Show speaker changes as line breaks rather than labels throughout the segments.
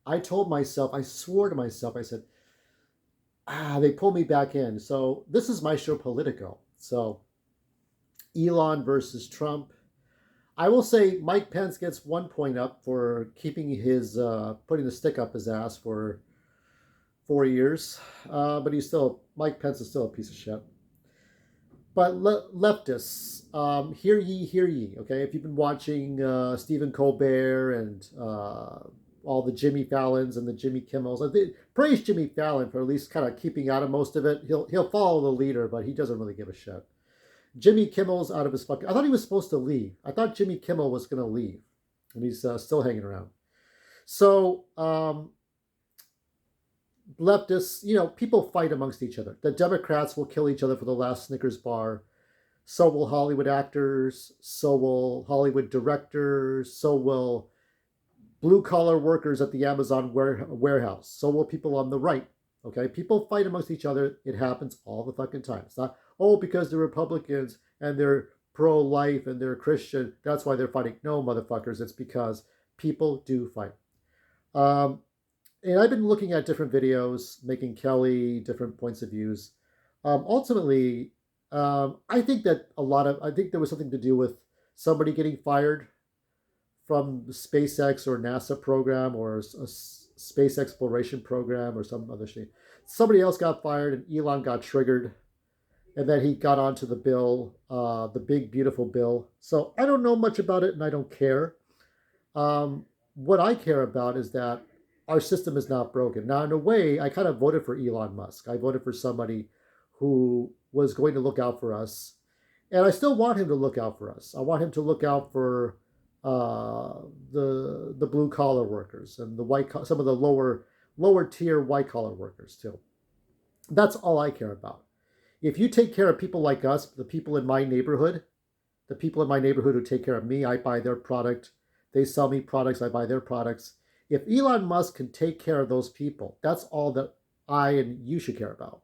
I told myself, I swore to myself, I said, they pulled me back in. So this is Maestro Politico. So Elon versus Trump. I will say Mike Pence gets 1 point up for keeping his putting the stick up his ass for 4 years, but Mike Pence is still a piece of shit. But leftists, hear ye. Okay, if you've been watching Stephen Colbert and all the Jimmy Fallons and the Jimmy Kimmels, I think, praise Jimmy Fallon for at least kind of keeping out of most of it. He'll follow the leader, but he doesn't really give a shit. Jimmy Kimmel's out of his fucking. I thought he was supposed to leave. I thought Jimmy Kimmel was going to leave, and he's still hanging around. So leftists, people fight amongst each other. The Democrats will kill each other for the last Snickers bar. So will Hollywood actors. So will Hollywood directors. So will blue collar workers at the Amazon warehouse. So will people on the right. Okay, people fight amongst each other. It happens all the fucking time. It's not because they're Republicans and they're pro-life and they're Christian. That's why they're fighting. No, motherfuckers. It's because people do fight. Um, and I've been looking at different videos, making Kelly different points of views. Ultimately, I think I think there was something to do with somebody getting fired from the SpaceX or NASA program or a space exploration program or some other shit. Somebody else got fired and Elon got triggered. And then he got onto the bill, the big, beautiful bill. So I don't know much about it and I don't care. What I care about is that our system is not broken. Now, in a way, I kind of voted for Elon Musk. I voted for somebody who was going to look out for us. And I still want him to look out for us. I want him to look out for the blue collar workers and some of the lower tier white collar workers too. That's all I care about. If you take care of people like us, the people in my neighborhood, who take care of me, I buy their product. They sell me products, I buy their products. If Elon Musk can take care of those people, that's all that I and you should care about.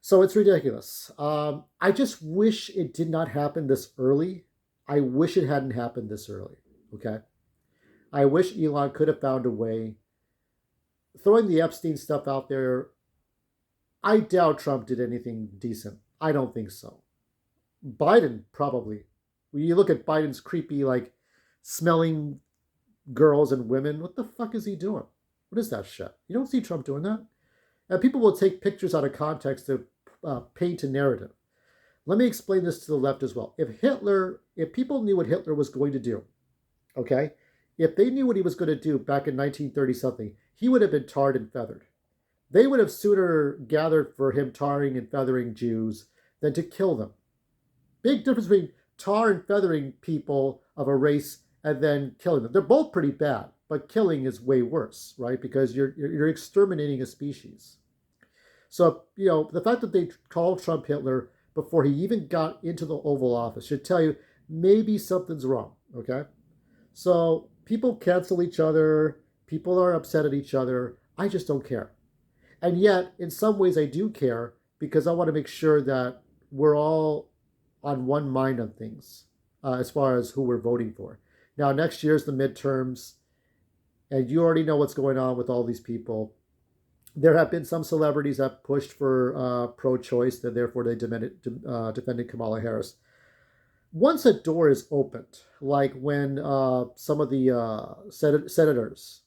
So it's ridiculous. I just wish it did not happen this early. I wish it hadn't happened this early. Okay. I wish Elon could have found a way. Throwing the Epstein stuff out there, I doubt Trump did anything decent. I don't think so. Biden probably. When you look at Biden's creepy, like smelling girls and women, what the fuck is he doing? What is that shit? You don't see Trump doing that. And people will take pictures out of context to paint a narrative. Let me explain this to the left as well. If people knew what Hitler was going to do, okay, if they knew what he was going to do back in 1930 something, he would have been tarred and feathered. They would have sooner gathered for him tarring and feathering Jews than to kill them. Big difference between tar and feathering people of a race and then killing them. They're both pretty bad, but killing is way worse, right? Because you're exterminating a species. So, the fact that they called Trump Hitler before he even got into the Oval Office should tell you maybe something's wrong, okay? So people cancel each other. People are upset at each other. I just don't care. And yet, in some ways, I do care because I want to make sure that we're all on one mind on things as far as who we're voting for. Now, next year's the midterms, and you already know what's going on with all these people. There have been some celebrities that pushed for pro-choice, that therefore they defended Kamala Harris. Once a door is opened, like when some of the senators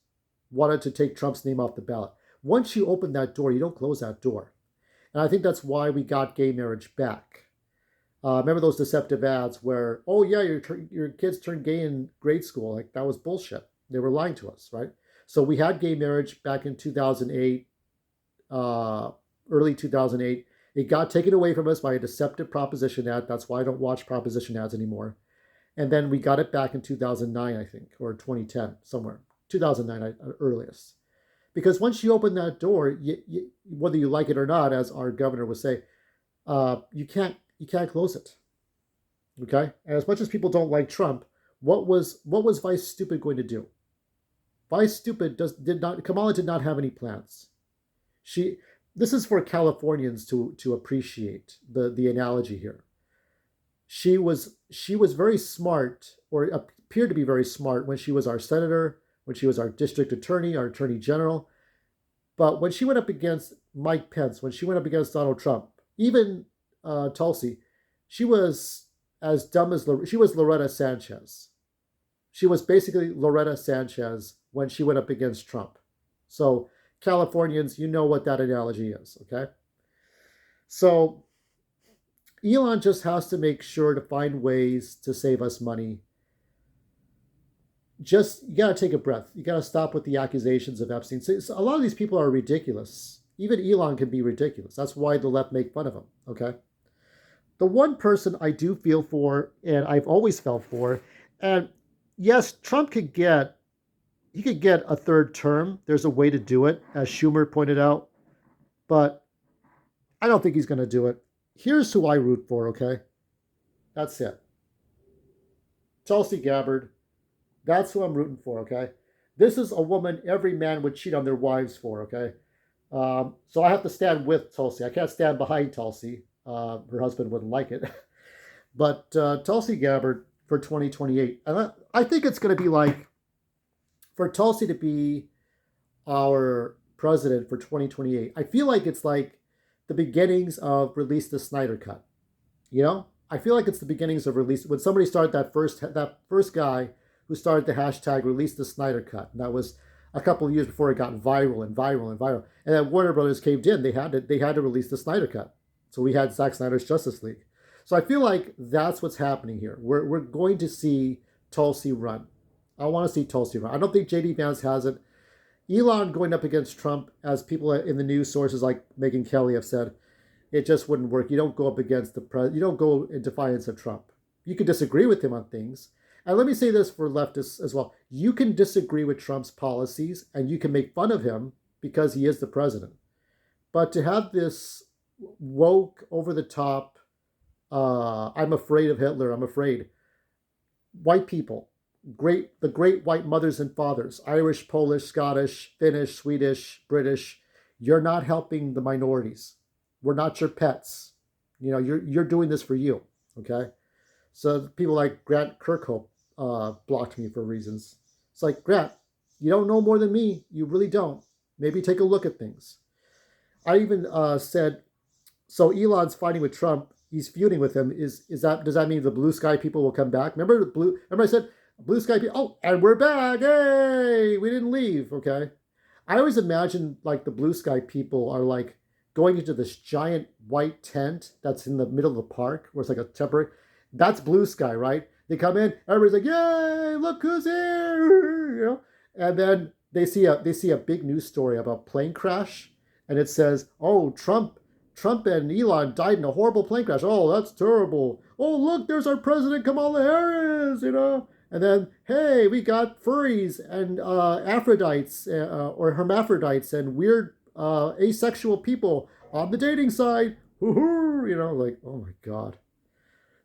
wanted to take Trump's name off the ballot, once you open that door, you don't close that door. And I think that's why we got gay marriage back. Remember those deceptive ads where, oh yeah, your kids turned gay in grade school? Like, that was bullshit. They were lying to us, right? So we had gay marriage back in 2008, early 2008. It got taken away from us by a deceptive proposition ad. That's why I don't watch proposition ads anymore. And then we got it back in 2009, I think, or 2010, somewhere. 2009 at earliest. Because once you open that door, whether you like it or not, as our governor would say, you can't close it. Okay? And as much as people don't like Trump, what was Vice Stupid going to do? Vice Stupid Kamala did not have any plans. This is for Californians to appreciate the analogy here. She was very smart, or appeared to be very smart, when she was our senator, when she was our district attorney, our attorney general. But when she went up against Mike Pence, when she went up against Donald Trump, even Tulsi, she was as dumb as she was Loretta Sanchez. She was basically Loretta Sanchez when she went up against Trump. So Californians, you know what that analogy is, okay? So Elon just has to make sure to find ways to save us money. Just, you got to take a breath. You got to stop with the accusations of Epstein. So a lot of these people are ridiculous. Even Elon can be ridiculous. That's why the left make fun of him, okay? The one person I do feel for, and I've always felt for, and yes, Trump could get a third term. There's a way to do it, as Schumer pointed out, but I don't think he's going to do it. Here's who I root for, okay? That's it. Tulsi Gabbard. That's who I'm rooting for, okay? This is a woman every man would cheat on their wives for, okay? So I have to stand with Tulsi. I can't stand behind Tulsi. Her husband wouldn't like it. But Tulsi Gabbard for 2028. And I think it's going to be like, for Tulsi to be our president for 2028, I feel like it's like the beginnings of Release the Snyder Cut. You know? I feel like it's the beginnings of release. When somebody started that first guy who started the hashtag Release the Snyder Cut. And that was a couple of years before it got viral and viral and viral. And then Warner Brothers caved in. They had to release the Snyder Cut. So we had Zack Snyder's Justice League. So I feel like that's what's happening here. We're going to see Tulsi run. I want to see Tulsi run. I don't think J.D. Vance has it. Elon going up against Trump, as people in the news sources like Megyn Kelly have said, it just wouldn't work. You don't go up against you don't go in defiance of Trump. You can disagree with him on things. And let me say this for leftists as well. You can disagree with Trump's policies and you can make fun of him because he is the president. But to have this woke, over the top, I'm afraid of Hitler, I'm afraid. White people, the great white mothers and fathers, Irish, Polish, Scottish, Finnish, Swedish, British, you're not helping the minorities. We're not your pets. You know, you're doing this for you, okay? So people like Grant Kirkhope blocked me for reasons. It's like, Grant, you don't know more than me. You really don't. Maybe take a look at things. I even said, so Elon's fighting with Trump. He's feuding with him. Does that mean the blue sky people will come back? Remember I said blue sky people. Oh, and we're back. Hey, we didn't leave. Okay. I always imagine like the blue sky people are like going into this giant white tent that's in the middle of the park where it's like a temporary. That's blue sky, right? They come in, everybody's like, yay, look who's here, you know? And then they see a big news story about plane crash, and it says, oh, Trump and Elon died in a horrible plane crash. Oh, that's terrible. Oh, look, there's our president Kamala Harris, you know? And then, hey, we got furries and Aphrodites or hermaphrodites and weird asexual people on the dating side. Woohoo, you know, like, oh my God.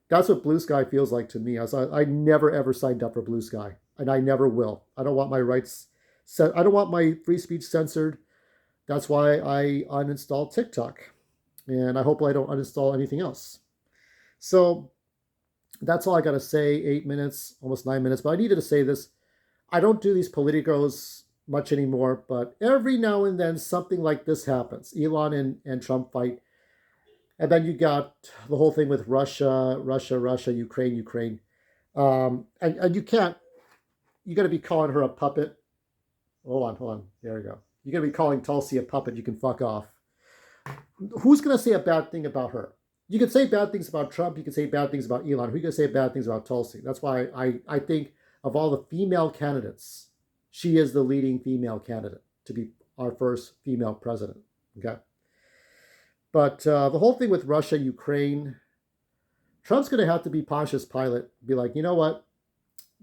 That's what blue sky feels like to me. I never ever signed up for blue sky, and I never will. I don't want my rights I don't want my free speech censored. That's why I uninstalled TikTok, and I hope I don't uninstall anything else. So that's all I got to say. 8 minutes, almost 9 minutes, but I needed to say this. I don't do these politicos much anymore, but every now and then something like this happens. Elon and Trump fight. And then you got the whole thing with Russia, Ukraine. And you got to be calling her a puppet. Hold on. There we go. You're going to be calling Tulsi a puppet. You can fuck off. Who's going to say a bad thing about her? You can say bad things about Trump. You can say bad things about Elon. Who are you going to say bad things about Tulsi? That's why I think of all the female candidates, she is the leading female candidate to be our first female president. Okay. But the whole thing with Russia, Ukraine, Trump's going to have to be Pontius Pilate, be like, you know what?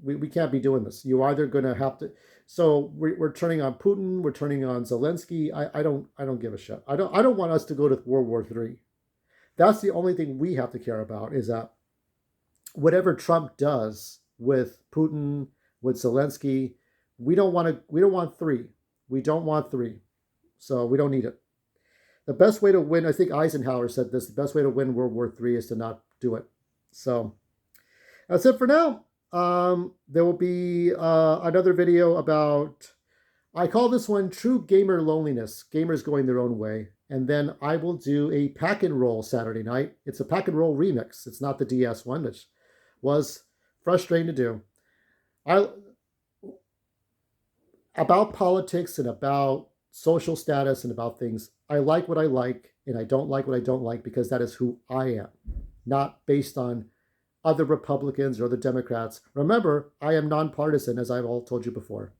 We can't be doing this. You're either going to have to. So we're turning on Putin. We're turning on Zelensky. I don't give a shit. I don't want us to go to World War III. That's the only thing we have to care about, is that whatever Trump does with Putin, with Zelensky, we don't want three. We don't want three. So we don't need it. The best way to win, I think Eisenhower said this, the best way to win World War III is to not do it. So that's it for now. There will be another video about, I call this one True Gamer Loneliness, gamers going their own way. And then I will do a pack and roll Saturday night. It's a pack and roll remix. It's not the DS one, which was frustrating to do. I About politics and about social status and about things. I like what I like and I don't like what I don't like because that is who I am, not based on other Republicans or other Democrats. Remember, I am nonpartisan, as I've all told you before.